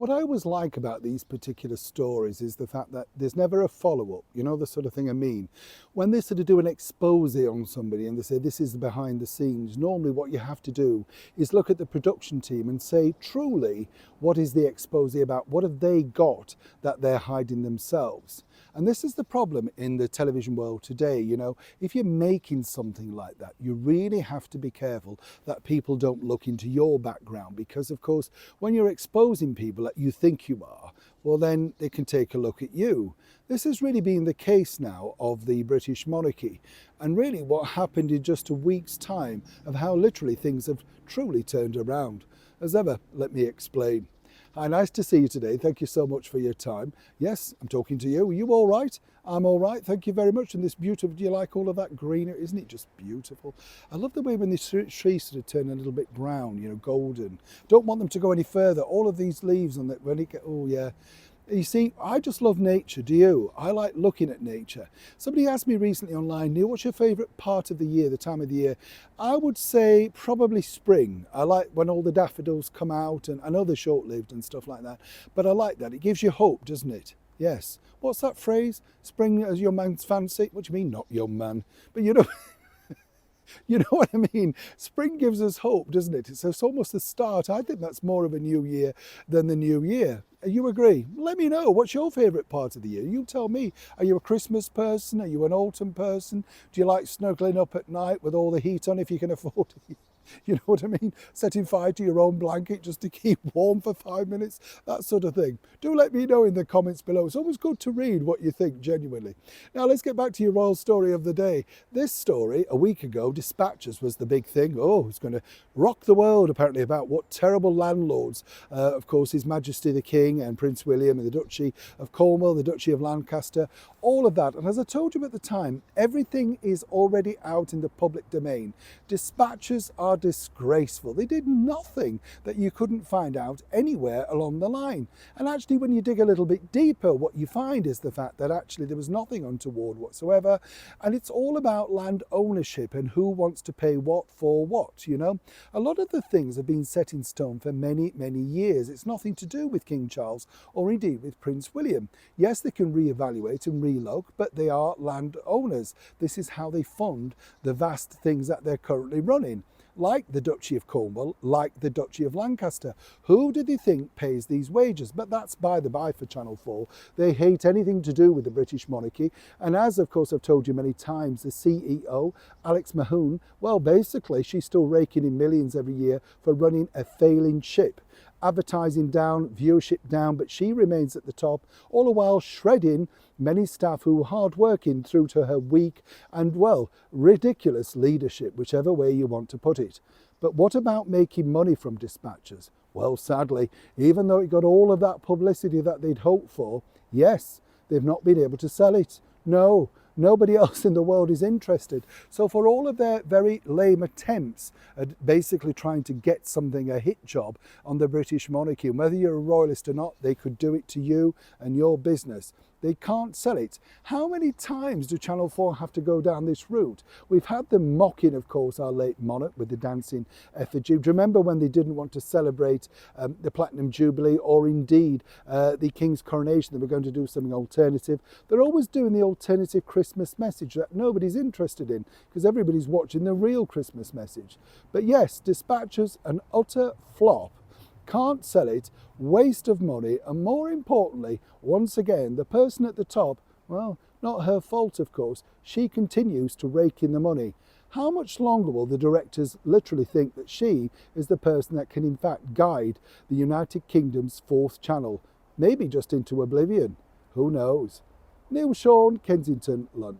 What I always like about these particular stories is the fact that there's never a follow-up, you know, the sort of thing I mean. When they sort of do an expose on somebody and they say this is the behind the scenes, normally what you have to do is look at the production team and say, truly, what is the expose about? What have they got that they're hiding themselves? And this is the problem in the television world today. You know, if you're making something like that, you really have to be careful that people don't look into your background, because of course, when you're exposing people that you think you are, well, then they can take a look at you. This has really been the case now of the British monarchy, and really what happened in just a week's time of how literally things have truly turned around. As ever, let me explain. Hi, nice to see you today. Thank you so much for your time. Yes, I'm talking to you. Are you all right? I'm all right. Thank you very much. And this beautiful, do you like all of that greenery? Isn't it just beautiful? I love the way when the trees sort of turn a little bit brown, you know, golden. Don't want them to go any further. All of these leaves on that, when it get, oh yeah. You see, I just love nature, do you? I like looking at nature. Somebody asked me recently online, Neil, what's your favourite part of the year, the time of the year? I would say probably spring. I like when all the daffodils come out, and I know they're short-lived and stuff like that, but I like that. It gives you hope, doesn't it? Yes. What's that phrase? Spring as your man's fancy? What do you mean, not young man? But you know... You know what I mean? Spring gives us hope, doesn't it? So it's almost the start. I think that's more of a new year than the new year. You agree? Let me know. What's your favourite part of the year? You tell me. Are you a Christmas person? Are you an autumn person? Do you like snuggling up at night with all the heat on if you can afford it? You know what I mean? Setting fire to your own blanket just to keep warm for 5 minutes, that sort of thing. Do let me know in the comments below. It's always good to read what you think, genuinely. Now let's get back to your royal story of the day. This story, a week ago, Dispatches was the big thing. Oh, it's going to rock the world, apparently, about what terrible landlords, of course, His Majesty the King and Prince William and the Duchy of Cornwall, the Duchy of Lancaster, all of that. And as I told you at the time, everything is already out in the public domain. Dispatches are disgraceful. They did nothing that you couldn't find out anywhere along the line. And actually, when you dig a little bit deeper, what you find is the fact that actually there was nothing untoward whatsoever. And it's all about land ownership and who wants to pay what for what, you know. A lot of the things have been set in stone for many, many years. It's nothing to do with King Charles or indeed with Prince William. Yes, they can reevaluate and relook, but they are land owners. This is how they fund the vast things that they're currently running, like the Duchy of Cornwall, like the Duchy of Lancaster. Who do they think pays these wages? But that's by the by for Channel 4. They hate anything to do with the British monarchy. And as, of course, I've told you many times, the CEO, Alex Mahone, well, basically, she's still raking in millions every year for running a failing ship. Advertising down, viewership down, but she remains at the top, all the while shredding many staff who are hard working through to her weak and, well, ridiculous leadership, whichever way you want to put it. But what about making money from Dispatches? Well, sadly, even though it got all of that publicity that they'd hoped for, yes, they've not been able to sell it. No, nobody else in the world is interested. So for all of their very lame attempts at basically trying to get something, a hit job on the British monarchy, and whether you're a royalist or not, they could do it to you and your business. They can't sell it. How many times do Channel 4 have to go down this route? We've had them mocking, of course, our late monarch with the dancing effigy. Do you remember when they didn't want to celebrate the Platinum Jubilee or indeed the King's coronation? They were going to do something alternative. They're always doing the alternative Christmas message that nobody's interested in because everybody's watching the real Christmas message. But yes, Dispatches, an utter flop. Can't sell it, waste of money, and more importantly, once again, the person at the top, well, not her fault, of course, she continues to rake in the money. How much longer will the directors literally think that she is the person that can in fact guide the United Kingdom's fourth channel? Maybe just into oblivion. Who knows? Neil Sean, Kensington, London.